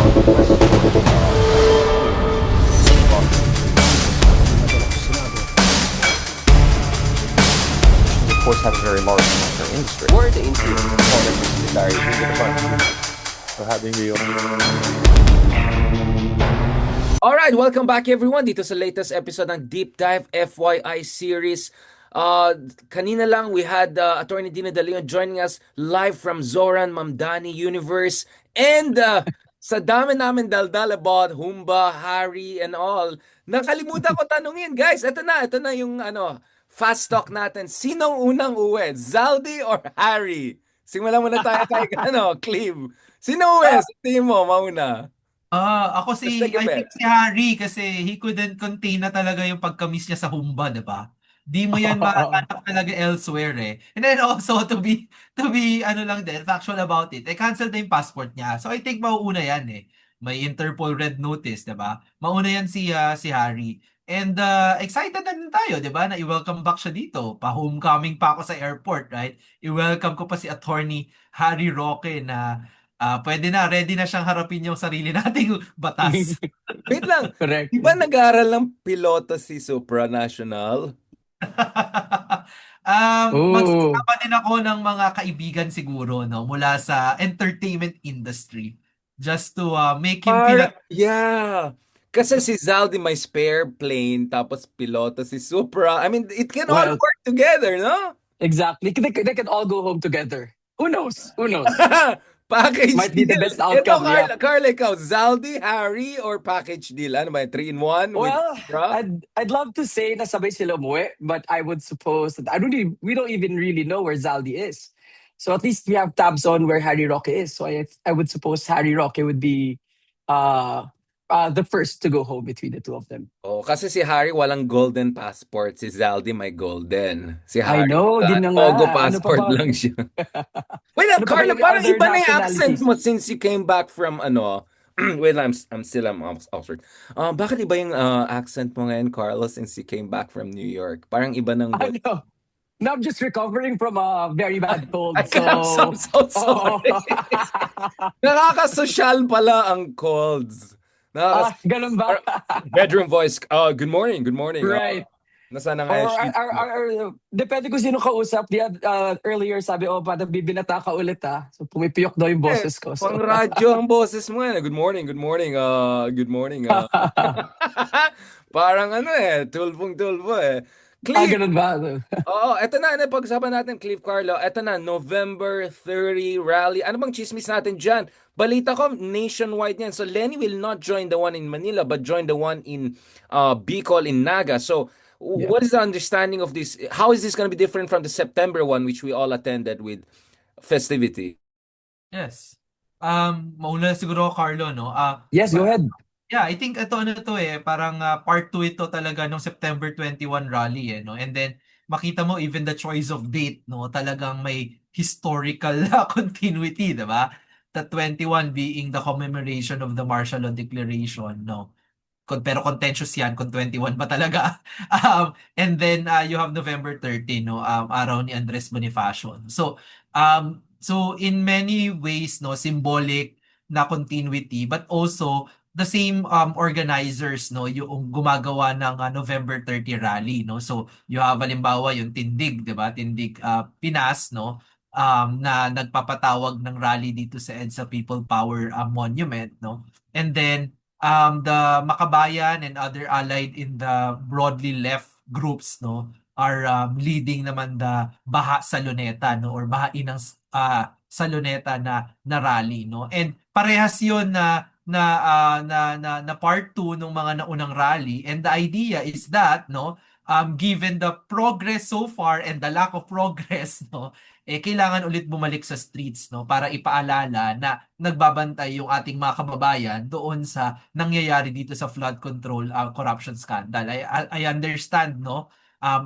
Of course, have a very large industry. Where the interest component is desired in the department for having me on. Alright, welcome back everyone dito sa latest episode ng Deep Dive FYI series. Kanina lang we had Attorney Dina De Leon joining us live from Zoran Mamdani Universe. And sa dami namin daldal about Humba, Harry, and all, nakalimutan ko tanungin, guys. Ito na yung fast talk natin. Sinong unang uwi? Zaldi or Harry? Simulan muna tayo kay Cleve. Sino uwi? Sa tingin mo, mauna? Ako Let's take a I bet. think si Harry kasi he couldn't contain na talaga yung pagka-miss niya sa Humba, 'di ba? Di mo yan mahanap talaga elsewhere eh. And then also to be ano lang din, factual about it. Cancel na yung passport niya. So I think mauuna yan eh. May Interpol red notice, 'di ba? Mauna yan si Harry. And excited na din tayo, 'di ba? Na i-welcome back siya dito. Pa-homecoming pa ako sa airport, right? I-welcome ko pa si Attorney Harry Roque na pwede na, ready na siyang harapin yung sarili nating batas. Wait lang. Correct. Di ba nag-aaral ng piloto si Supranational? Ooh. Magsasama din ako ng mga kaibigan siguro, no, mula sa entertainment industry. Just to make him feel at Yeah. Kasi si Zaldi may spare plane, tapos piloto si Supra. I mean, it can all Well, work together, no? exactly. They can all go home together. Who knows? Who knows? Package Might be the deal. best outcome, Ito, yeah. Carla, ikaw, Zaldi, Harry, or package deal? Ano ba, 3-in-1 with Well, Supra? I'd love to say na sabay sila umuwi, but I would suppose that we don't even really know where Zaldi is. So at least we have tabs on where Harry Roque is. So I would suppose Harry Roque would be the first to go home between the two of them. Oh, kasi si Harry walang golden passport, si Zaldi may golden. Si I Harry, know, din na nga. Pogo Ano pa passport ba? lang siya. Wait, Ano pa ba Carla, yung parang other iba na yung accent nationalities? mo since you came back from wait, I'm Oxford. Bakit iba yung accent mo ngayon, Carlos, since you came back from New York? Parang iba ng voice. Ano? No, I'm just recovering from a very bad cold. I'm so sorry. Nakakasosyal pala ang colds. Ganun ba? Bedroom voice. Good morning. Right. Nasaan na Or, nga yung sheet? depende kung sino kausap. Earlier sabi, parang bibinata ka ulit ah. So pumipiyok daw yung boses ko. So. Pang radyo ang boses mo eh. Good morning. Good morning. Parang tulpong-tulpo eh. Cliff, Ganun ba? oo, eto na, pag-usapan natin, Cliff Carlo. Eto na, November 30 rally. Ano bang chismis natin dyan? Balita ko, nationwide yan. So, Lenny will not join the one in Manila, but join the one in Bicol in Naga. So, Yeah. what is the understanding of this? How is this going to be different from the September one, which we all attended with festivity? yes. Mauna siguro ako, Carlo, no. Yes, go ahead. Yeah, I think ito parang part 2 ito talaga nung September 21 rally no. And then makita mo even the choice of date, no, talagang may historical continuity, 'di ba? The 21 being the commemoration of the martial law declaration, no. Pero contentious yan kung 21 ba talaga. And then you have November 30, no, araw ni Andres Bonifacio. So in many ways, no, symbolic na continuity, but also the same organizers, no, yung gumagawa ng November 30 rally, no. So you have halimbawa yung Tindig, 'di ba? Tindig Pinas, no, na nagpapatawag ng rally dito sa EDSA People Power Monument, no. And then the Makabayan and other allied in the broadly left groups, no, are leading naman the Baha sa Luneta, no, or Bahain ng sa Luneta na rally, no. And parehas 'yon na part 2 ng mga naunang rally, and the idea is that, no, given the progress so far and the lack of progress, no, kailangan ulit bumalik sa streets, no, para ipaalala na nagbabantay yung ating mga kababayan doon sa nangyayari dito sa flood control corruption scandal. I understand, no,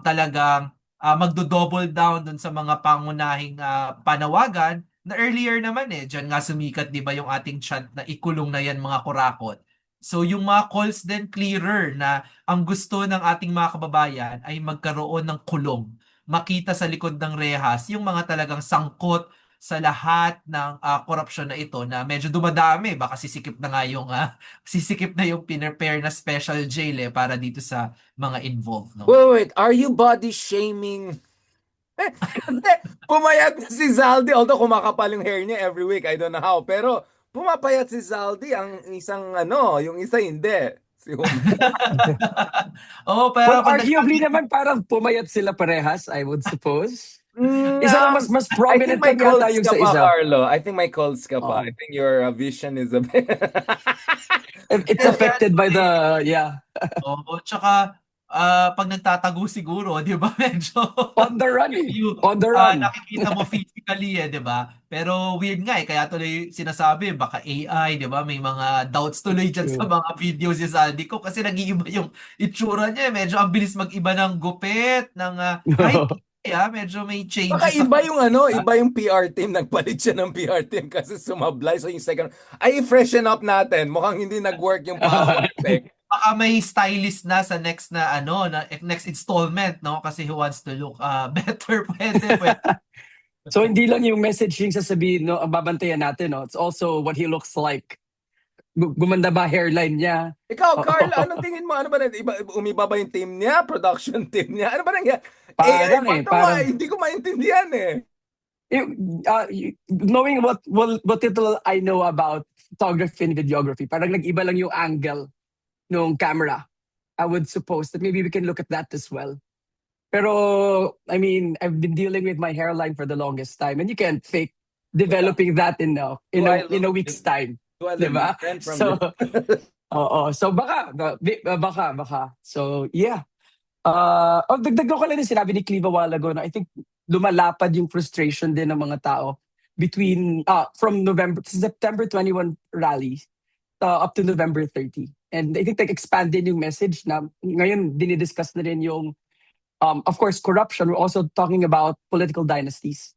talagang magdo-double down doon sa mga pangunahing panawagan na earlier naman diyan nga sumikat 'di ba yung ating chant na ikulong na yan mga kurakot. So yung mga calls din clearer na ang gusto ng ating mga kababayan ay magkaroon ng kulong. Makita sa likod ng rehas yung mga talagang sangkot sa lahat ng korupsyon na ito na medyo dumadami. Baka sisikip na yung pinrepare na special jail para dito sa mga involved, no? Wait, are you body shaming? Kasi pumayat na si Zaldi, although kumakapal yung hair niya every week, I don't know how, pero pumapayat si Zaldi, ang isang yung isa hindi. Si Oo, Well, pero pag arguably naman parang pumayat sila parehas, I would suppose. Mm, Isa lang mas I think prominent may lang yata colds yung ka sa pa, isa. Carlo. I think may colds ka pa. I Oo. think your vision is a bit... It's kasi affected by the, yeah, Oo, tsaka pag nagtatago siguro, 'di ba? Medyo on the run you On the run. nakikita mo physically 'di ba? Pero weird nga kaya tuloy sinasabi baka AI, 'di ba? May mga doubts tuloy diyan sa True. mga videos ni Saldi ko kasi nag-iiba yung itsura niya, medyo ang bilis mag-iba ng gupit, ng kahit medyo may Baka changes sa iba yung face. iba yung PR team. Nagpalit siya ng PR team kasi sumablay. So yung second, ay freshen up natin. Mukhang hindi nag-work yung pangalawa. Baka may stylist na sa next na next installment, no? Kasi he wants to look better. Pwede. So hindi lang yung messaging sasabihin, no, ang babantayan natin, no? It's also what he looks like. Gumanda ba hairline niya? Ikaw, Carl, anong tingin mo? Ano ba umiba ba yung team niya? Production team niya? Ano ba nangyari? AI Parang ba to? parang Hindi ko maintindihan eh. knowing what little I know about photography and videography, parang nag-iba lang yung angle ng camera. I would suppose that maybe we can look at that as well. Pero, I mean, I've been dealing with my hairline for the longest time, and you can't fake developing that in a week's time. Do I look Diba? different from So, this? so baka. So, yeah. Dagdag ko lang din sinabi ni Clive a while ago na I think lumalapad yung frustration din ng mga tao between from September 21 rally up to November 30. And I think like expanded yung message na ngayon dinidiscuss na rin yung of course corruption. We're also talking about political dynasties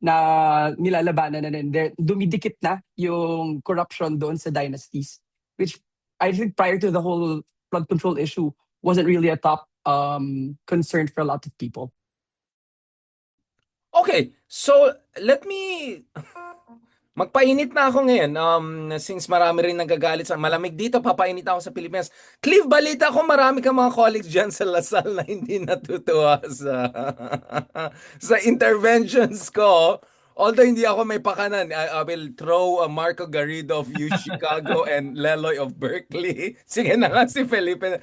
na nilalabanan na rin. Dumidikit na yung corruption doon sa dynasties, which I think prior to the whole flood control issue wasn't really a top concern for a lot of people. Okay, so let me... Magpainit na ako ngayon. Since marami rin nagagalit sa malamig dito, papainit ako sa Pilipinas. Cliff, balita ko marami ka mga colleagues dyan sa Lasal na hindi natutuwa sa sa interventions ko. Although hindi ako may pakanan, I will throw Marco Garrido of U Chicago and Leloy of Berkeley. Sige na nga si Felipe.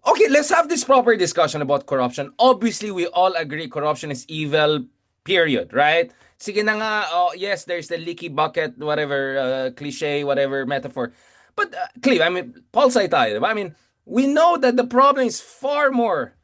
Okay, let's have this proper discussion about corruption. Obviously, we all agree corruption is evil, period, right? Sige na nga, yes, there's the leaky bucket, whatever, cliche, whatever metaphor. But, Cleve, I mean, pulsay tayo, diba? I mean, we know that the problem is far more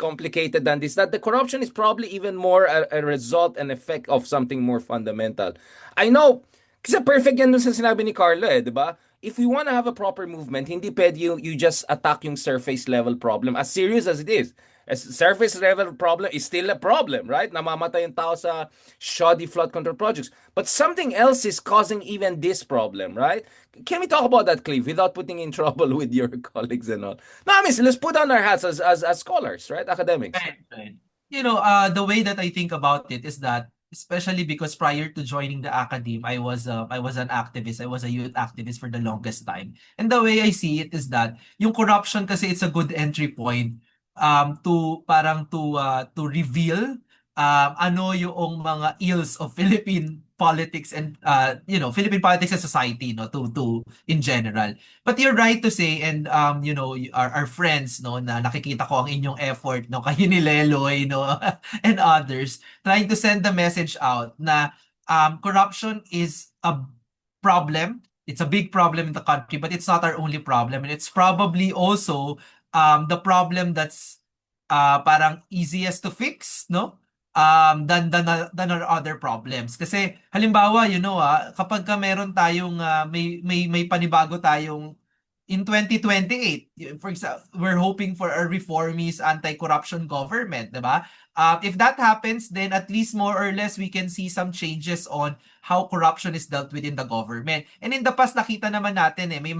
complicated than this. That the corruption is probably even more a result and effect of something more fundamental. I know, kasi perfect yan dun sa sinabi ni Carlo di ba? If we want to have a proper movement, hindi pwede you just attack yung surface level problem, as serious as it is. A surface level problem is still a problem, right? Namamatay yung tao sa shoddy flood control projects. But something else is causing even this problem, right? Can we talk about that, Cleve, without putting in trouble with your colleagues and all? No, I mean, let's put on our hats as scholars, right? Academics. Right. You know, the way that I think about it is that, especially because prior to joining the academe, I was an activist. I was a youth activist for the longest time. And the way I see it is that yung corruption kasi it's a good entry point to reveal ano yung mga ills of Philippine politics and Philippine politics and society to in general. But you're right to say, and our friends na nakikita ko ang inyong effort kayo ni Leloy and others trying to send the message out na corruption is a problem. It's a big problem in the country, but it's not our only problem, and it's probably also the problem that's parang easiest to fix, no? Than our other problems. Kasi halimbawa, kapag ka meron tayong may panibago tayong in 2028, for example, we're hoping for a reformist anti-corruption government, 'di ba? If that happens, then at least more or less we can see some changes on how corruption is dealt with in the government. And in the past nakita naman natin may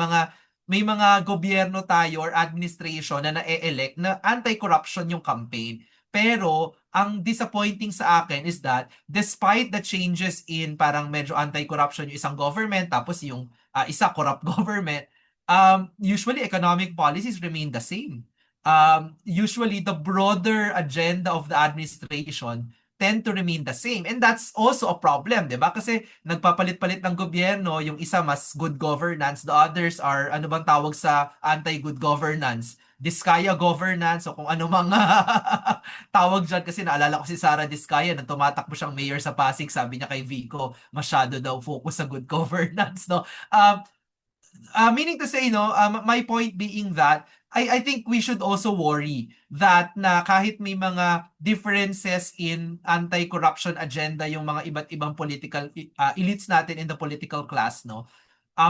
mga gobyerno tayo or administration na na-elect na anti-corruption yung campaign. Pero ang disappointing sa akin is that despite the changes in parang medyo anti-corruption yung isang government, tapos yung isa corrupt government, usually economic policies remain the same. Usually the broader agenda of the administration tend to remain the same. And that's also a problem, di ba? Kasi nagpapalit-palit ng gobyerno, yung isa mas good governance, the others are, ano bang tawag sa anti-good governance? Diskaya governance, o kung ano mga tawag dyan. Kasi naalala ko si Sara Diskaya, nang tumatakbo siyang mayor sa Pasig, sabi niya kay Vico, masyado daw focus sa good governance, no? Meaning to say, no, my point being that I think we should also worry that na kahit may mga differences in anti-corruption agenda yung mga iba't ibang political elites natin in the political class, no,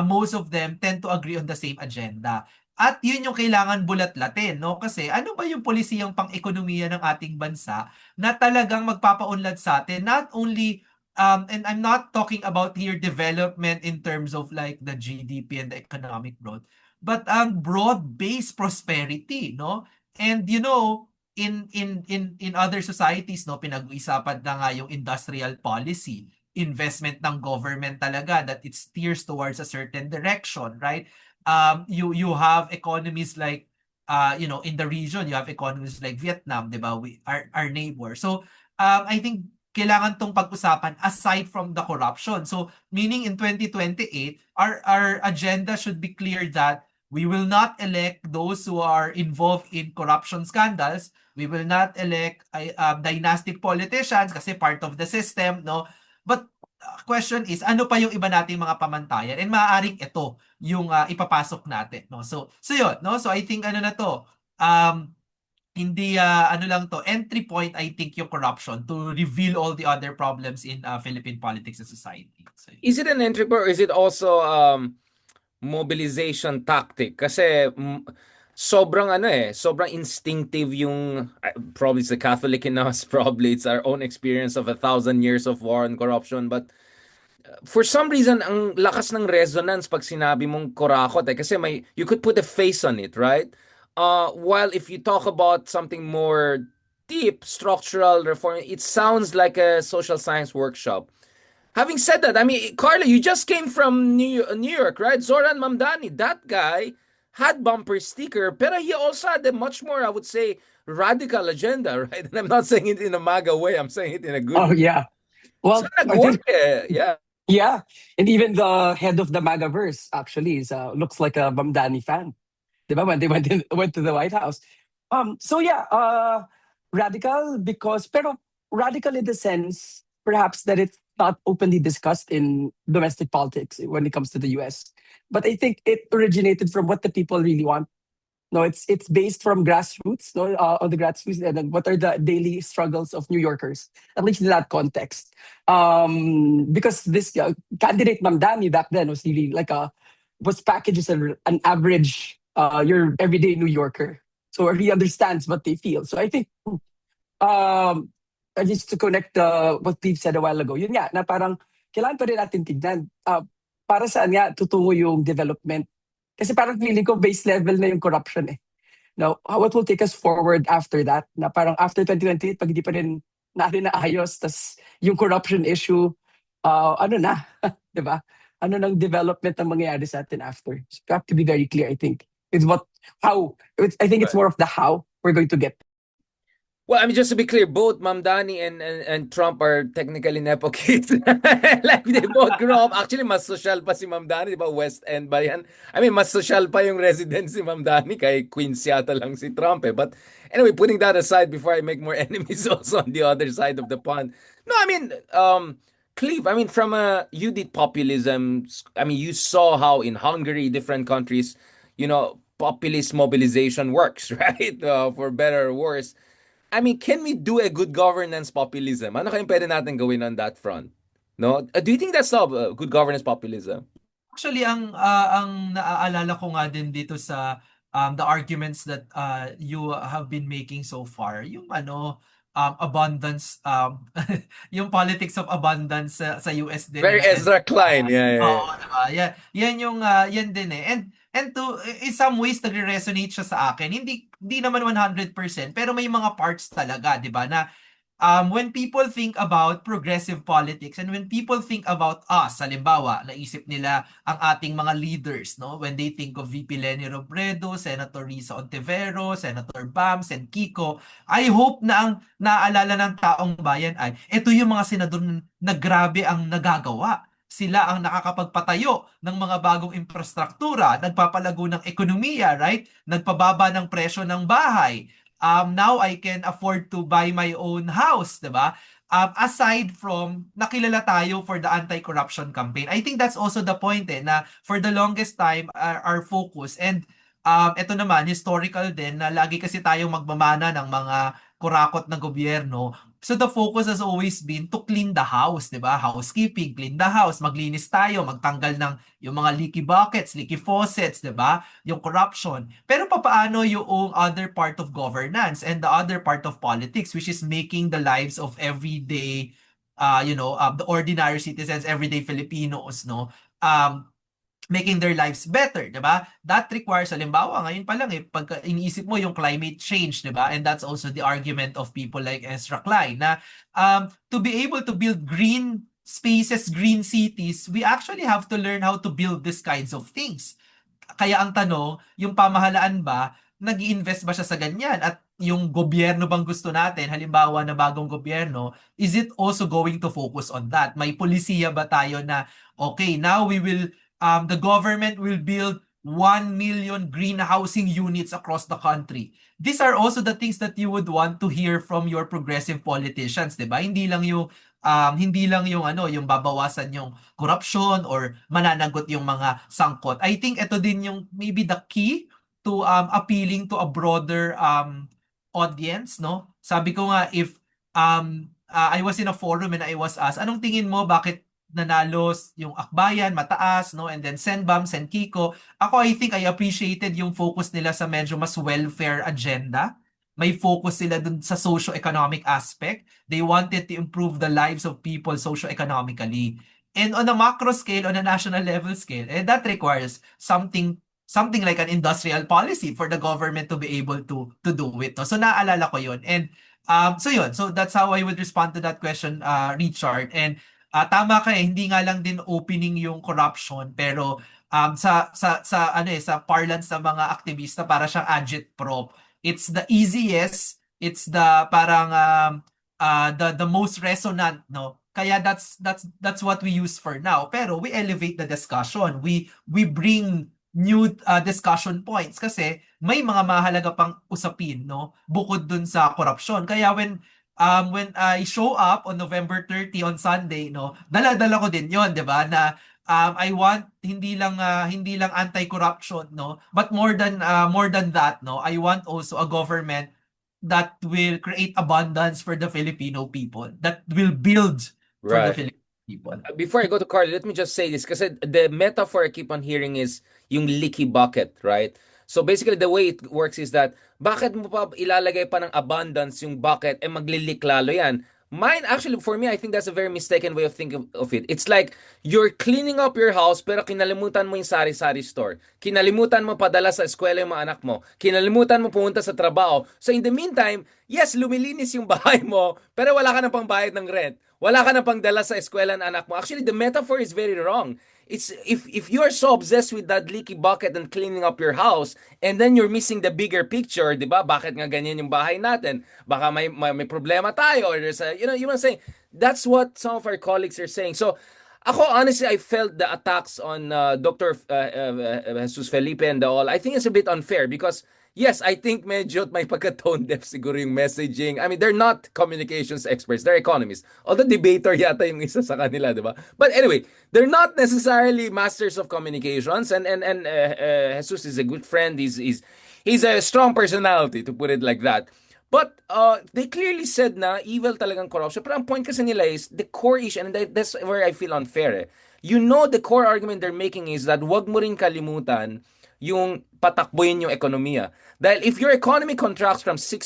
most of them tend to agree on the same agenda. At yun yung kailangan bulat-latin, no? Kasi ano ba yung polisiyang pang-ekonomiya ng ating bansa na talagang magpapaunlad sa atin, not only and I'm not talking about here development in terms of like the GDP and the economic growth, but broad-based prosperity, no? And you know, in other societies, no, pinag-uusapan na nga yung industrial policy, investment ng government talaga that it steers towards a certain direction, right? You have economies like you know, in the region, you have economies like Vietnam, 'di ba? Our neighbor. So I think kailangan tong pag-usapan aside from the corruption. So, meaning in 2028, our agenda should be clear that we will not elect those who are involved in corruption scandals. We will not elect dynastic politicians kasi part of the system, no? But question is, ano pa yung iba nating mga pamantayan? And maaaring ito yung ipapasok natin, no? So yun, no? So I think ano na to, hindi ano lang to, entry point I think yung corruption to reveal all the other problems in Philippine politics and society. So, Is it an entry point or is it also mobilization tactic? Kasi sobrang sobrang instinctive yung probably it's the Catholic in us, probably it's our own experience of 1,000 years of war and corruption, but for some reason ang lakas ng resonance pag sinabi mong kurakot kasi you could put a face on it, right? While if you talk about something more deep structural reform, it sounds like a social science workshop. Having said that, I mean, Carla, you just came from New York, right? Zoran Mamdani, that guy had bumper sticker, but he also had a much more, I would say, radical agenda, right? And I'm not saying it in a MAGA way. I'm saying it in a good Oh, way. yeah. Well, So I nag-work think, yeah. yeah. And even the head of the MAGAverse actually is looks like a Mamdani fan. Diba? When they went to the White House. So yeah, radical because, pero radical in the sense perhaps that it's not openly discussed in domestic politics when it comes to the US. But I think it originated from what the people really want. No, it's based from grassroots, no, on the grassroots, and then what are the daily struggles of New Yorkers, at least in that context. Because this candidate Mamdani back then was really like was packaged as an average, your everyday New Yorker. So he understands what they feel. So I think, just to connect what Steve said a while ago, yun nga, na parang kailangan pa rin natin tignan. Para saan nga tutungo yung development. Kasi parang feeling ko base level na yung corruption eh. Now, what will take us forward after that? Na parang after 2028, pag hindi pa rin natin naayos, tas yung corruption issue, ano na, di ba? Ano nang development ang mangyayari sa atin after? So you have to be very clear, I think. I think it's more of the how we're going to get. Well, I mean, just to be clear, both Mamdani and Trump are technically nepo kids. Like, they both grew up. Actually, mas social pa si Mamdani, di ba? West End ba yan? I mean, mas social pa yung residence si Mamdani kay Queens yata lang si Trump eh. But anyway, putting that aside before I make more enemies also on the other side of the pond. No, I mean, Cleve, I mean, from you did populism. I mean, you saw how in Hungary, different countries, populist mobilization works, right? For better or worse. I mean, can we do a good governance populism? Ano kayong pwede natin gawin on that front? No? Do you think that's good governance populism? actually, ang naaalala ko nga din dito sa the arguments that you have been making so far, yung abundance, yung politics of abundance sa US din Very nila. Ezra Klein. Yeah, yeah, Oo, yeah. diba? Yan yung yan din eh. And to in some ways nagre-resonate siya sa akin. Hindi naman 100%, pero may mga parts talaga, 'di ba? Na when people think about progressive politics and when people think about us, halimbawa, naisip nila ang ating mga leaders, no? When they think of VP Leni Robredo, Senator Risa Ontiveros, Senator Bams, and Kiko, I hope na ang naaalala ng taong bayan ay ito yung mga senador na grabe ang nagagawa. Sila ang nakakapagpatayo ng mga bagong infrastruktura, nagpapalago ng ekonomiya, right? Nagpababa ng presyo ng bahay. Now I can afford to buy my own house, 'di ba? Aside from nakilala tayo for the anti-corruption campaign. I think that's also the point na for the longest time our focus and ito naman historical din na lagi kasi tayong magmamana ng mga kurakot na gobyerno. So the focus has always been to clean the house, 'di ba? Housekeeping, clean the house, maglinis tayo, magtanggal ng yung mga leaky buckets, leaky faucets, 'di ba? Yung corruption. Pero papaano yung other part of governance and the other part of politics, which is making the lives of everyday the ordinary citizens, everyday Filipinos, no? Making their lives better, 'di ba? That requires, halimbawa, ngayon pa lang pag iniisip mo yung climate change, 'di ba? And that's also the argument of people like Ezra Klein na to be able to build green spaces, green cities, we actually have to learn how to build these kinds of things. Kaya ang tanong, yung pamahalaan ba, nag-i-invest ba siya sa ganyan? At yung gobyerno bang gusto natin, halimbawa na bagong gobyerno, is it also going to focus on that? May polisiya ba tayo na, okay, now the government will build 1 million green housing units across the country. These are also the things that you would want to hear from your progressive politicians, 'di ba? Hindi lang yung babawasan yung corruption or mananagot yung mga sangkot. I think ito din yung maybe the key to appealing to a broader audience, no? Sabi ko nga, if I was in a forum and I was asked, anong tingin mo, bakit nanalo yung Akbayan, mataas, no? And then Senbam, Sen Kiko. Ako, I think I appreciated yung focus nila sa medyo mas welfare agenda. May focus sila dun sa socio-economic aspect. They wanted to improve the lives of people socio-economically. And on a macro scale, on a national level scale, that requires something like an industrial policy for the government to be able to do it. No? So naalala ko yun. And so that's how I would respond to that question, Richard. And tama ka hindi nga lang din opening yung corruption pero sa parlance ng mga aktivista para siyang agitprop. It's the easiest, it's the parang the most resonant, no? Kaya that's what we use for now. Pero we elevate the discussion. We bring new discussion points kasi may mga mahalaga pang usapin, no? Bukod dun sa corruption. Kaya when I show up on November 30 on Sunday, no, dala-dala ko din 'yon, 'di ba? Na I want hindi lang anti-corruption, no, but more than that, no, I want also a government that will create abundance for the Filipino people, that will build for the Right. Filipino people. Before I go to Carly, let me just say this kasi the metaphor I keep on hearing is yung leaky bucket, right? So basically the way it works is that bakit mo pa ilalagay pa ng abundance yung bucket magli-leak lalo yan? Mine actually for me I think that's a very mistaken way of thinking of it. It's like you're cleaning up your house pero kinalimutan mo yung sari-sari store. Kinalimutan mo padala sa eskwela yung mga anak mo. Kinalimutan mo pumunta sa trabaho. So in the meantime, yes, lumilinis yung bahay mo pero wala ka na pang bayad ng rent. Wala ka na pang dala sa eskwela ng anak mo. Actually, the metaphor is very wrong. It's if you're so obsessed with that leaky bucket and cleaning up your house, and then you're missing the bigger picture, 'di ba? Bakit nga ganyan yung bahay natin? Baka may problema tayo or there's a, you know what I'm saying? That's what some of our colleagues are saying. So, ako honestly, I felt the attacks on Dr. Jesus Felipe and all. I think it's a bit unfair because yes, I think medyo may pagka-tone deaf siguro yung messaging. I mean, they're not communications experts, they're economists. Although debater yata yung isa sa kanila, di ba? But anyway, they're not necessarily masters of communications and Jesus is a good friend. He's a strong personality, to put it like that. But they clearly said na evil talagang corruption. Pero ang point kasi nila is the core issue, and that's where I feel unfair. You know, the core argument they're making is that wag mo rin kalimutan yung patakbuhin yung ekonomiya. Dahil if your economy contracts from 6%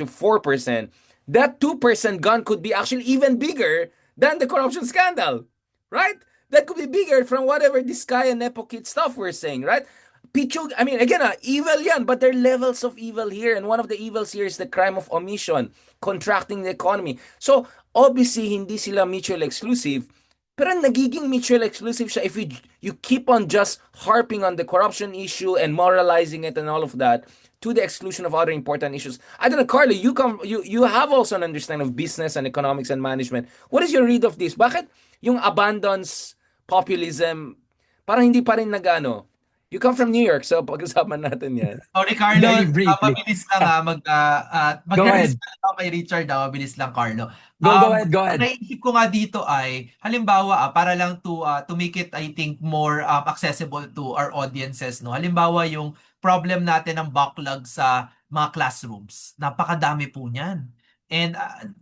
to 4%, that 2% gun could be actually even bigger than the corruption scandal. Right? That could be bigger from whatever this Kaya Nepo Kid stuff we're saying, right? Pichug, I mean, again, evil yan, but there are levels of evil here. And one of the evils here is the crime of omission, contracting the economy. So, obviously, hindi sila mutually exclusive. Pero nagiging mutually exclusive siya if you keep on just harping on the corruption issue and moralizing it and all of that to the exclusion of other important issues. I don't know, Carly, you have also an understanding of business and economics and management. What is your read of this? Bakit yung abundance populism parang hindi pa rin nagano? You come from New York, so pag-usapan natin yan. Oh, Ricardo, Very briefly. mabilis lang Go ahead. mag-respond ako kay Richard, mabilis lang, Carlo. Go Ang ahead. naisip ko nga dito ay, halimbawa, para lang to make it, I think, more accessible to our audiences, no? Halimbawa, yung problem natin ng backlog sa mga classrooms. Napakadami po niyan. And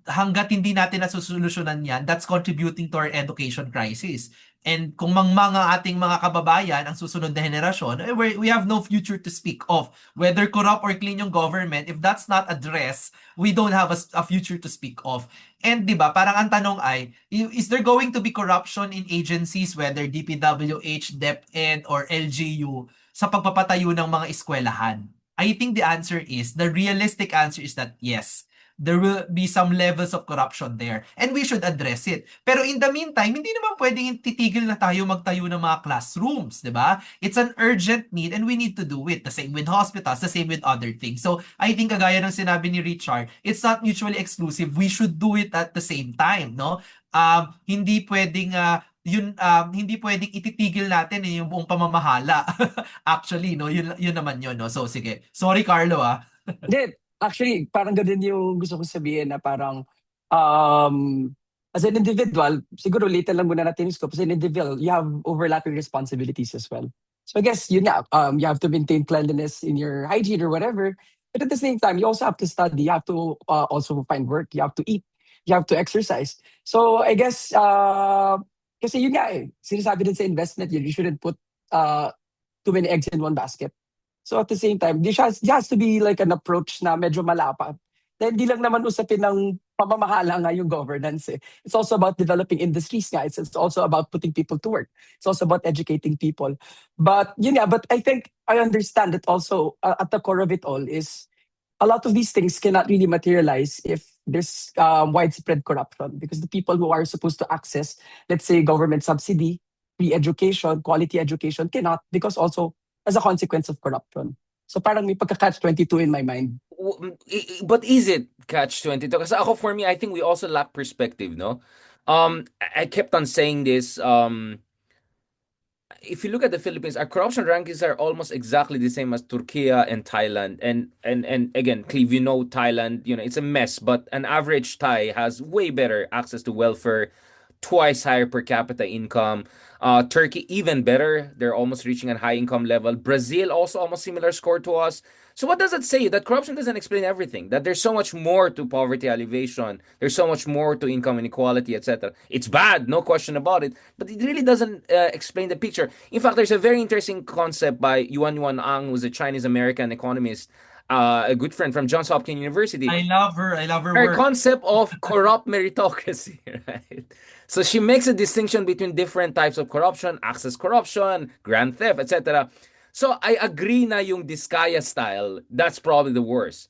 hanggat hindi natin nasusolusyonan yan, that's contributing to our education crisis. And kung mga ating mga kababayan, ang susunod na henerasyon, we have no future to speak of. Whether corrupt or clean yung government, if that's not addressed, we don't have a future to speak of. And di ba, parang ang tanong ay, is there going to be corruption in agencies, whether DPWH, DepEd, or LGU, sa pagpapatayo ng mga eskwelahan? I think the realistic answer is that yes, there will be some levels of corruption there. And we should address it. Pero in the meantime, hindi naman pwedeng titigil na tayo magtayo ng mga classrooms, di ba? It's an urgent need and we need to do it. The same with hospitals, the same with other things. So, I think kagaya ng sinabi ni Richard, it's not mutually exclusive. We should do it at the same time, no? Hindi pwedeng hindi pwedeng ititigil natin yung buong pamamahala. Actually, no, yun naman yun, no. So sige. Sorry Carlo, Hindi, actually, parang ganun yung gusto ko sabihin na parang um, as an individual, siguro later lang muna natin yung scope. As an individual, you have overlapping responsibilities as well. So I guess yun nga, you have to maintain cleanliness in your hygiene or whatever. But at the same time, you also have to study. You have to also find work. You have to eat. You have to exercise. So I guess, kasi yun nga sinasabi din sa investment, you shouldn't put too many eggs in one basket. So at the same time, there has to be like an approach na medyo malapad. Dahil di lang naman usapin ng pamamahala nga yung governance eh. It's also about developing industries nga. It's also about putting people to work. It's also about educating people. But but I think I understand that also at the core of it all is a lot of these things cannot really materialize if there's widespread corruption because the people who are supposed to access, let's say, government subsidy, free education, quality education cannot because also as a consequence of corruption. So parang may pagka-catch-22 in my mind. But is it catch-22? Kasi ako, for me, I think we also lack perspective, no? I kept on saying this. If you look at the Philippines, our corruption rankings are almost exactly the same as Turkey and Thailand. And again, Cleve, Thailand, it's a mess, but an average Thai has way better access to welfare, twice higher per capita income. Turkey, even better. They're almost reaching a high income level. Brazil, also almost similar score to us. So what does it say? That corruption doesn't explain everything. That there's so much more to poverty alleviation. There's so much more to income inequality, etc. It's bad, no question about it. But it really doesn't explain the picture. In fact, there's a very interesting concept by Yuan Ang, who's a Chinese-American economist, a good friend from Johns Hopkins University. I love her Her work. concept of corrupt meritocracy, right? So she makes a distinction between different types of corruption, access corruption, grand theft, etc. So I agree na yung Diskaya style, that's probably the worst.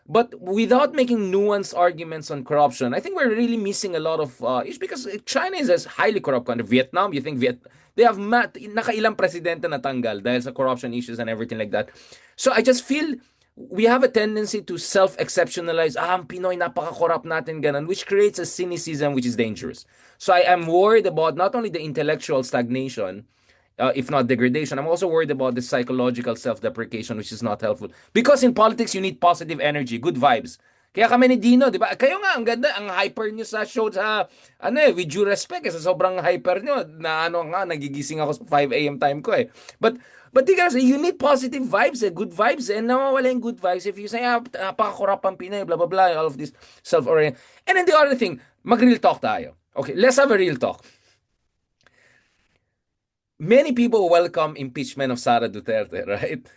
But without making nuanced arguments on corruption, I think we're really missing a lot of issues because China is a highly corrupt country. Vietnam, you think they have nakailang presidente na tanggal dahil sa corruption issues and everything like that. So I just feel we have a tendency to self-exceptionalize, ang Pinoy napaka-corrupt natin ganun, which creates a cynicism which is dangerous. So I am worried about not only the intellectual stagnation, if not degradation, I'm also worried about the psychological self-deprecation, which is not helpful. Because in politics, you need positive energy, good vibes. Kaya kami ni Dino, di ba? Kayo nga, ang ganda, ang hyper nyo sa show sa, with due respect, sa sobrang hyper nyo, na nagigising ako sa 5 a.m. time ko eh. But guys, you need positive vibes, good vibes, and nawawala yung good vibes if you say, napaka-corrupt ang Pinay, blah, blah, blah, all of this self-oriented. And then the other thing, mag-real talk tayo. Okay, let's have a real talk. Many people welcome impeachment of Sara Duterte, right?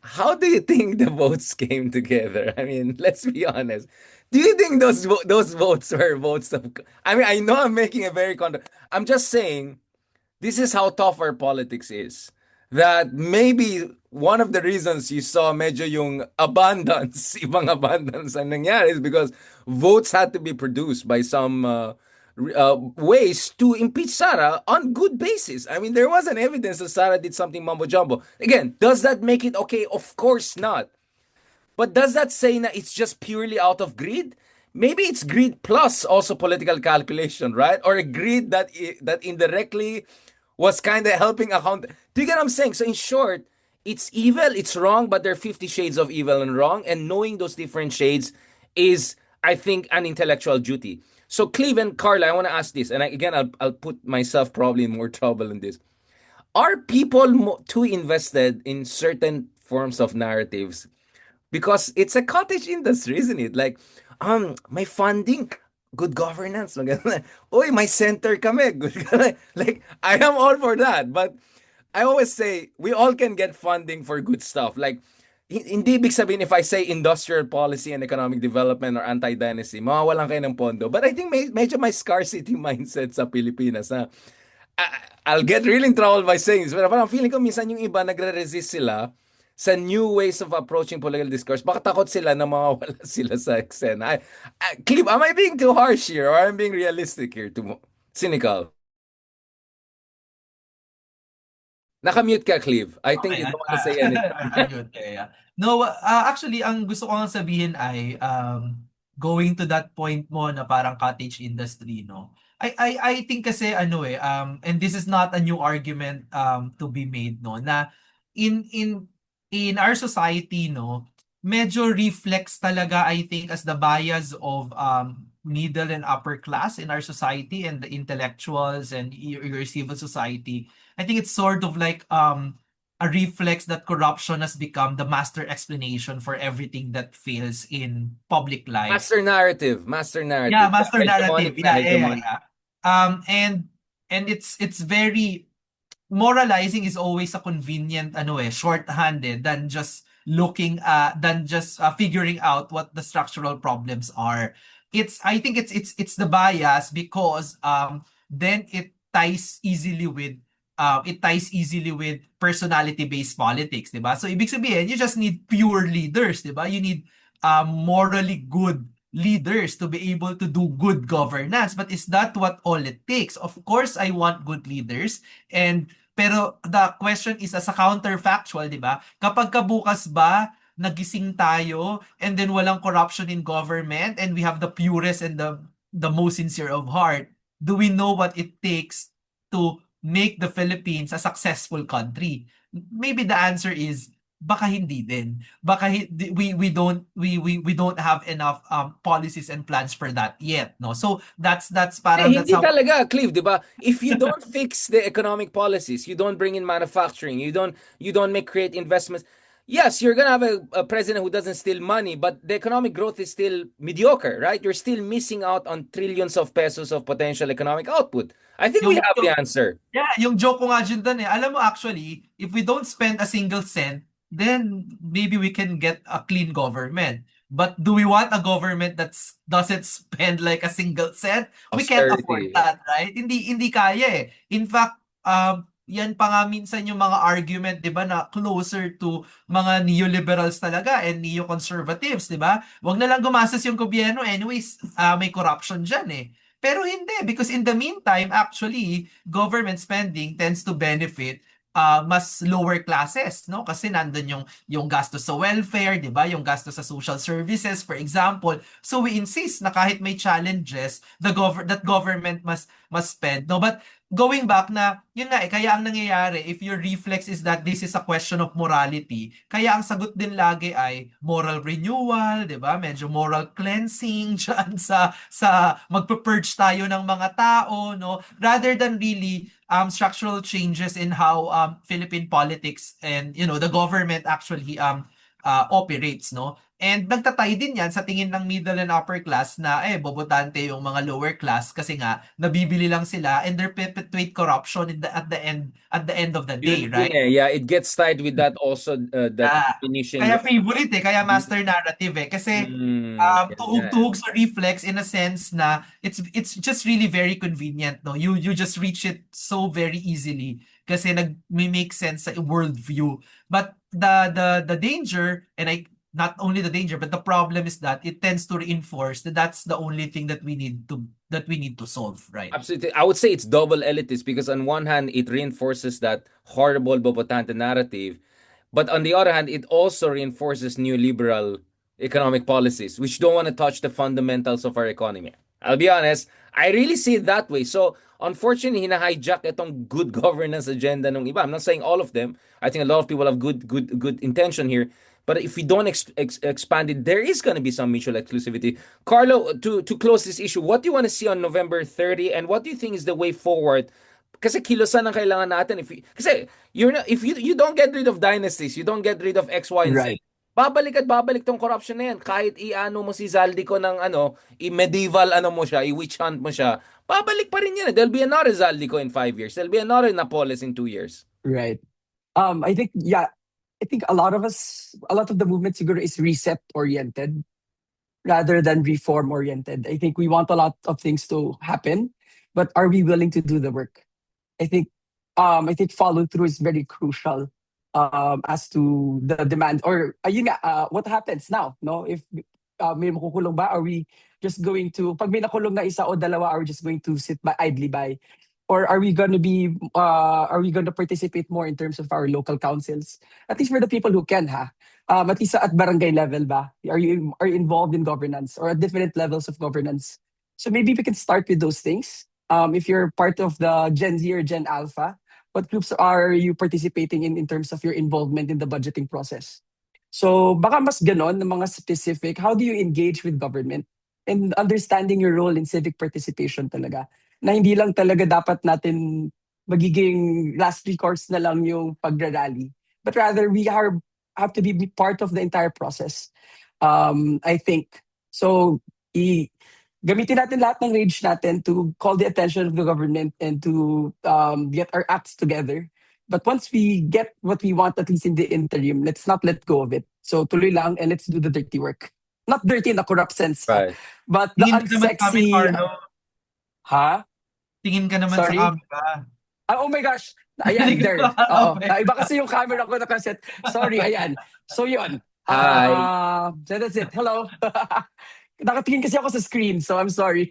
How do you think the votes came together? I mean, let's be honest. Do you think those votes were votes of... I mean, I know I'm making a very... I'm just saying, this is how tough our politics is. that maybe one of the reasons you saw medyo yung abundance, ibang abundance ang nangyari is because votes had to be produced by some ways to impeach Sara on good basis. I mean, there wasn't evidence that Sara did something mumbo jumbo. Again, does that make it okay? Of course not. But does that say that it's just purely out of greed? Maybe it's greed plus also political calculation, right? Or a greed that indirectly was kind of helping account. Do you get what I'm saying? So in short, it's evil, it's wrong, but there are 50 shades of evil and wrong, and knowing those different shades is, I think, an intellectual duty. So Cleve and Carla, I want to ask this, and again, I'll put myself probably in more trouble in this. Are people too invested in certain forms of narratives because it's a cottage industry, isn't it? Like, my funding, good governance. Maganda. Uy, may center kami. Good. Like, I am all for that. But I always say, we all can get funding for good stuff. Like, hindi ibig sabihin if I say industrial policy and economic development or anti-dynasty, mawawalan kayo ng pondo. But I think medyo may scarcity mindset sa Pilipinas na I'll get really in trouble by saying this, pero parang feeling ko minsan yung iba nagre-resist sila sa new ways of approaching political discourse. Baka takot sila na mawawala sila sa eksena. Clive, am I being too harsh here or am I being realistic here? Too cynical? Nakamute ka, Clive. I think Okay, you don't want to say anything. ayun, yeah. No, actually, ang gusto ko nga sabihin ay going to that point mo na parang cottage industry, no? I think kasi ano and this is not a new argument to be made, no, na in our society, no, medyo reflex talaga, I think, as the bias of middle and upper class in our society and the intellectuals and your civil society. I think it's sort of like a reflex that corruption has become the master explanation for everything that fails in public life. Master narrative. Master narrative. Yeah, master Hegemonic narrative. na Yeah. hegemonic. And it's very moralizing is always a convenient shorthanded than just figuring out what the structural problems are. I think it's the bias because then it ties easily with personality-based politics, di ba? So ibig sabihin, you just need pure leaders, di ba? You need morally good leaders to be able to do good governance. But is that what all it takes? Of course, I want good leaders. Pero the question is as a counterfactual, di ba? Kapag kabukas ba nagising tayo and then walang corruption in government and we have the purest and the most sincere of heart, do we know what it takes to make the Philippines a successful country? Maybe the answer is baka hindi din. Baka we don't have enough policies and plans for that yet, no? So that's parang Hindi that's how talaga, Clive, di ba? If you don't fix the economic policies, you don't bring in manufacturing, you don't create investments. Yes, you're gonna have a president who doesn't steal money, but the economic growth is still mediocre, right? You're still missing out on trillions of pesos of potential economic output. I think we yung, have the yung, answer. yeah, yung joke ko nga dyan dun alam mo actually, if we don't spend a single cent, then maybe we can get a clean government. But do we want a government that doesn't spend like a single cent? We can't afford Austerity. that, right? Hindi kaya eh. In fact, yan pa nga minsan yung mga argument, 'di ba, na closer to mga neoliberals talaga and neoconservatives, 'di ba? Wag na lang gumastos yung gobyerno anyways, may corruption diyan eh. Pero hindi because in the meantime, actually, government spending tends to benefit mas lower classes, no? Kasi nandun yung gastos sa welfare, 'di ba? Yung gastos sa social services, for example. So we insist na kahit may challenges, that government must spend, no? But going back na, yun nga kaya ang nangyayari, if your reflex is that this is a question of morality, kaya ang sagot din lagi ay moral renewal, 'di ba? Medyo moral cleansing diyan sa magpe-purge tayo ng mga tao, no? Rather than really structural changes in how Philippine politics and the government actually operates, no? And nagtatay din yan sa tingin ng middle and upper class na bobotante yung mga lower class kasi nga nabibili lang sila and they perpetuate corruption at the end of the day, Yun right? yeah, it gets tied with that also, that Yeah. definition. Kaya favorite kaya master narrative kasi Yeah. tuhog sa reflex in a sense na it's just really very convenient, no? You just reach it so very easily kasi may make sense sa worldview. But the danger, and not only the danger, but the problem is that it tends to reinforce that that's the only thing that we need to solve, right? Absolutely. I would say it's double elitist because on one hand, it reinforces that horrible Bobotante narrative. But on the other hand, it also reinforces neoliberal economic policies, which don't want to touch the fundamentals of our economy. I'll be honest, I really see it that way. So, unfortunately, hina-hijack itong good governance agenda ng iba. I'm not saying all of them. I think a lot of people have good intention here. But if we don't expand it, there is going to be some mutual exclusivity. Carlo, to close this issue, what do you want to see on November 30, and what do you think is the way forward? Kasi kilosan ang kailangan natin kasi if you don't get rid of dynasties, you don't get rid of X, Y, and Z. Right. Babalik at babalik tong corruption na yan. Kahit i-ano mo si Zaldico ng i-medieval mo siya, i-witch hunt mo siya, babalik pa rin yan. There'll be another Zaldico in 5 years. There'll be another Napoles in 2 years. Right. I think, I think a lot of the movement siguro is reset oriented rather than reform oriented. I think we want a lot of things to happen, but are we willing to do the work? I think follow through is very crucial as to the demand or what happens now, no? If may makukulong ba, are we just going to pag may nakulong na isa o dalawa, are we just going to sit idly by? Or are we going to participate more in terms of our local councils? At least for the people who can, at least at barangay level ba? Are you involved in governance or at different levels of governance? So maybe we can start with those things. If you're part of the Gen Z or Gen Alpha, what groups are you participating in terms of your involvement in the budgeting process? So baka mas ganon ng mga specific, how do you engage with government and understanding your role in civic participation talaga? Na hindi lang talaga dapat natin magiging last recourse na lang yung pagrarally. But rather, have to be part of the entire process. I think. So, gamitin natin lahat ng rage natin to call the attention of the government and to get our acts together. But once we get what we want, at least in the interim, let's not let go of it. So, tuloy lang and let's do the dirty work. Not dirty in a corrupt sense, Right. but the unsexy... Tingin ka naman Sorry? sa camera. Oh my gosh. Ayan, there. Oo. Iba kasi yung camera ko nakaset. Sorry, ayan. So yun. So that's it. Hello. Nakatingin kasi ako sa screen, so I'm sorry.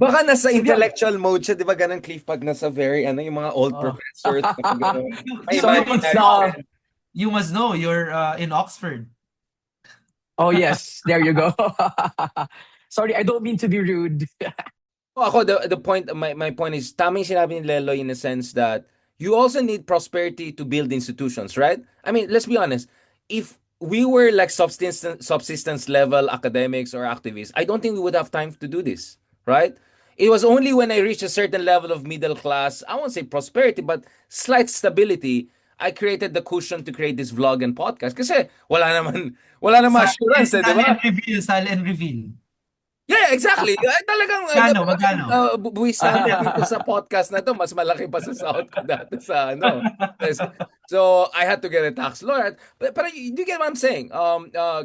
Baka nasa intellectual mode siya, di ba ganun, Cliff, pag nasa very, yung mga old professors. You must know, you're in Oxford. Oh yes, there you go. Sorry, I don't mean to be rude. Ako, the point, my point is, tama yung sinabi ni Lelo in a sense that you also need prosperity to build institutions, right? I mean, let's be honest. If we were like subsistence level academics or activists, I don't think we would have time to do this, right? It was only when I reached a certain level of middle class, I won't say prosperity, but slight stability, I created the cushion to create this vlog and podcast. Kasi wala naman assurance, di ba? Sal and reveal. Yeah, exactly. Talagang Magkano? buwisan dito sa podcast na to, mas malaki pa sa sahod ko dati sa So I had to get a tax lawyer. But you get what I'm saying?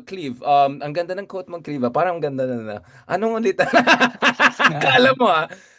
Cleve, ang ganda ng quote mo, Cleve. Parang ang ganda na. Anong ulit? Kala mo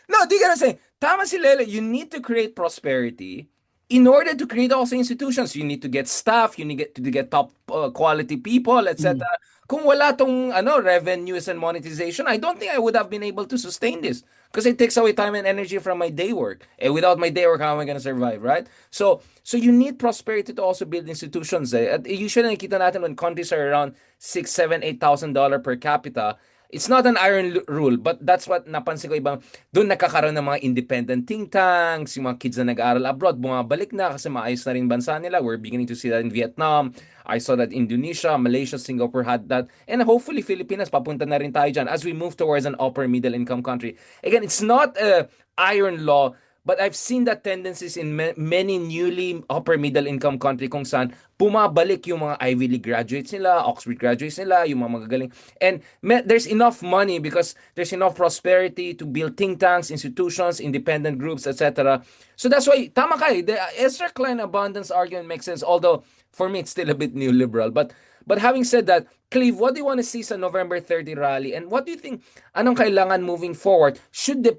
No, do you get what I'm saying? Tama si Lele, you need to create prosperity. In order to create also institutions, you need to get staff, you need to get top quality people, etc. Kung wala tong revenues and monetization, I don't think I would have been able to sustain this because it takes away time and energy from my day work. And without my day work, how am I going to survive, right? So you need prosperity to also build institutions. At usually nakita natin when countries are around $6, $7, $8,000 per capita, it's not an iron rule, but that's what napansin ko ibang doon nakakaroon ng mga independent think tanks, yung mga kids na nag-aaral abroad, bumabalik na kasi maayos na rin bansa nila. We're beginning to see that in Vietnam. I saw that Indonesia, Malaysia, Singapore had that. And hopefully Philippines, papunta na rin tayo dyan as we move towards an upper middle income country. Again, it's not a iron law, But I've seen that tendencies in many newly upper middle income country kung saan bumabalik yung mga Ivy League graduates nila, Oxford graduates nila, yung mga magagaling. And there's enough money because there's enough prosperity to build think tanks, institutions, independent groups, etc. So that's why, tama ka eh, the Ezra Klein abundance argument makes sense, although for me it's still a bit neoliberal. But having said that, Cleve, what do you want to see sa November 30 rally? And what do you think, anong kailangan moving forward? Should the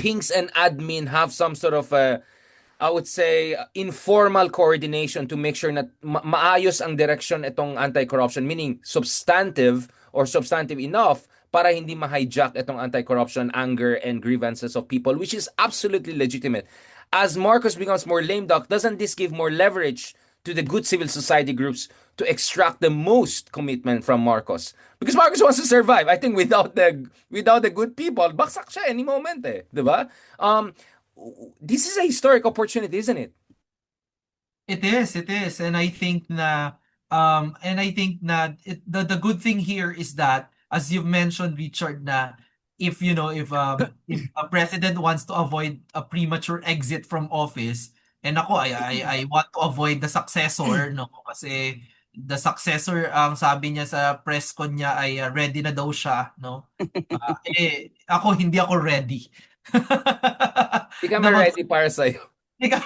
Pinks and admin have some sort of I would say informal coordination to make sure na maayos ang direction itong anti-corruption, meaning substantive or substantive enough para hindi ma-hijack itong anti-corruption anger and grievances of people, which is absolutely legitimate. As Marcos becomes more lame duck, doesn't this give more leverage to the good civil society groups to extract the most commitment from Marcos? Because Marcos wants to survive. I think without the good people, baksak siya any moment eh, 'di ba? This is a historic opportunity, isn't it? It is. And I think na the good thing here is that, as you've mentioned, Richard, na if you know if a president wants to avoid a premature exit from office, and ako I want to avoid the successor, no, kasi the successor, ang sabi niya sa press con niya ay ready na daw siya, no. Ako hindi ako ready. Di kami na ready para sa'yo. Di ka-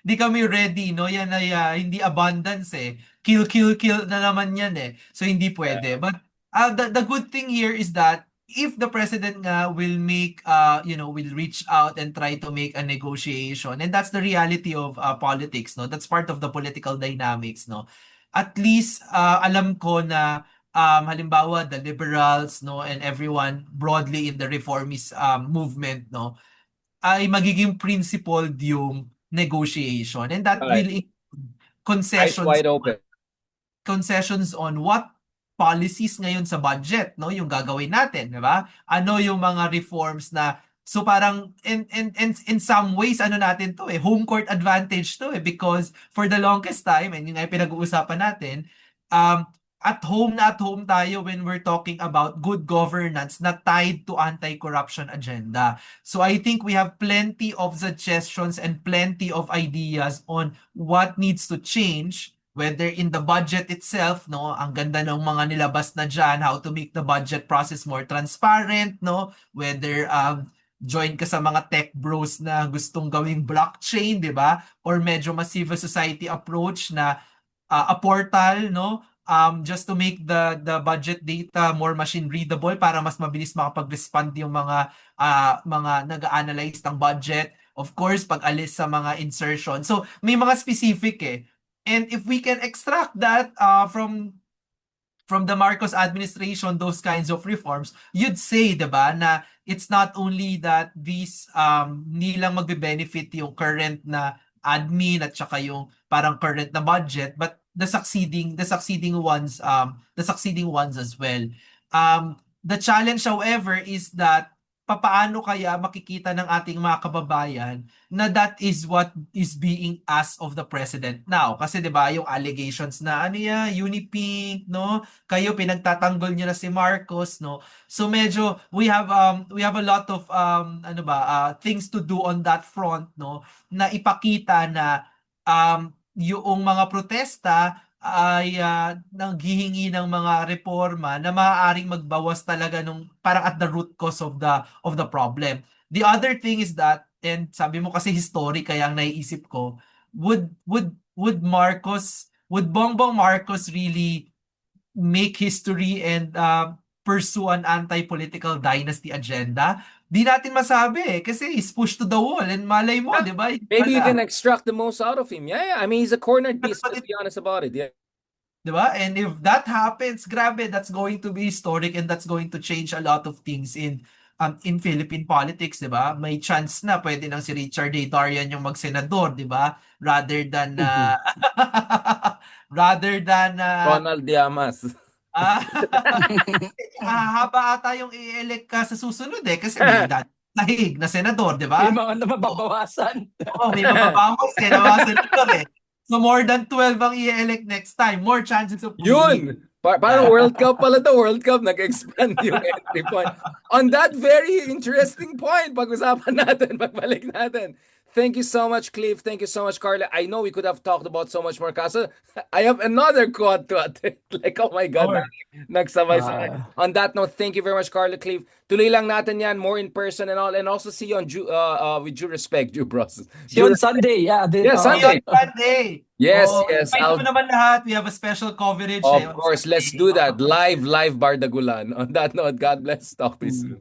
di kami ready, no? Yan ay hindi abundance eh. Kill, kill, kill na naman yan eh. So hindi pwede. But the good thing here is that if the president nga will make, will reach out and try to make a negotiation, and that's the reality of politics, no? That's part of the political dynamics, no? At least alam ko na halimbawa the liberals, no, and everyone broadly in the reformist movement, no, ay magiging principled yung negotiation, and that Right. will include Eyes wide open. concessions on what policies ngayon sa budget, no, yung gagawin natin, di ba? Ano yung mga reforms na, so parang in some ways ano natin to eh, home court advantage to eh, because for the longest time, and yung ay pinag-uusapan natin, at home tayo when we're talking about good governance na tied to anti-corruption agenda. So I think we have plenty of suggestions and plenty of ideas on what needs to change, whether in the budget itself, no, ang ganda ng mga nilabas na dyan, how to make the budget process more transparent, no, whether join ka sa mga tech bros na gustong gawing blockchain, di ba? Or medyo mas civil society approach na a portal, no, just to make the budget data more machine readable para mas mabilis makapag-respond yung mga nag-analyze ng budget. Of course, pag-alis sa mga insertion. So, may mga specific eh. And if we can extract that from the Marcos administration, those kinds of reforms, you'd say, diba, na it's not only that these hindi lang magbe-benefit yung current na admin at saka yung parang current na budget, but the succeeding ones as well. The challenge, however, is that papaano kaya makikita ng ating mga kababayan na that is what is being asked of the president now? Kasi 'di ba yung allegations na ano ya, Unipink, no? Kayo pinagtatanggol niyo na si Marcos, no? So medyo we have a lot of things to do on that front, no? Na ipakita na yung mga protesta ay naghihingi ng mga reforma na maaaring magbawas talaga nung parang at the root cause of the problem. The other thing is that, and sabi mo kasi history kaya ang naiisip ko, would Bongbong Marcos really make history and pursue an anti-political dynasty agenda? Di natin masabi eh, kasi he's pushed to the wall, and malay mo, di ba? Maybe you can extract the most out of him. Yeah. I mean, he's a cornered beast. Let's be honest about it. Yeah. Di ba? And if that happens, grabe, that's going to be historic, and that's going to change a lot of things in Philippine politics, di ba? May chance na pwede nang si Richard A. Tarian yung magsenador, di ba? Rather than Ronald Llamas. haba ata yung i-elect ka sa susunod eh, kasi may dahig na senador, di ba? May mga mababawasan. Oo, may mababawas eh, na mga senador eh. So more than 12 ang i-elect next time. More chances of winning. Yun! Parang World Cup pala to, World Cup, nag-expand yung entry point. On that very interesting point, pag-usapan natin, pagbalik natin. Thank you so much, Cliff. Thank you so much, Carla. I know we could have talked about so much more. Kaso, I have another quad to attend. Like, oh my God, Sure. nagsabay-sabay. On that note, thank you very much, Carla, Cliff. Tuloy lang natin yan, more in person and all. And also see you on with due respect, due process. See you on Sunday. Yeah. Yeah, See you Sunday. on Sunday. Yes, Oo, yes. invite mo naman lahat. We have a special coverage Of on course, let's Sunday. do that. Live Bardagulan. On that note, God bless. Talk to you soon.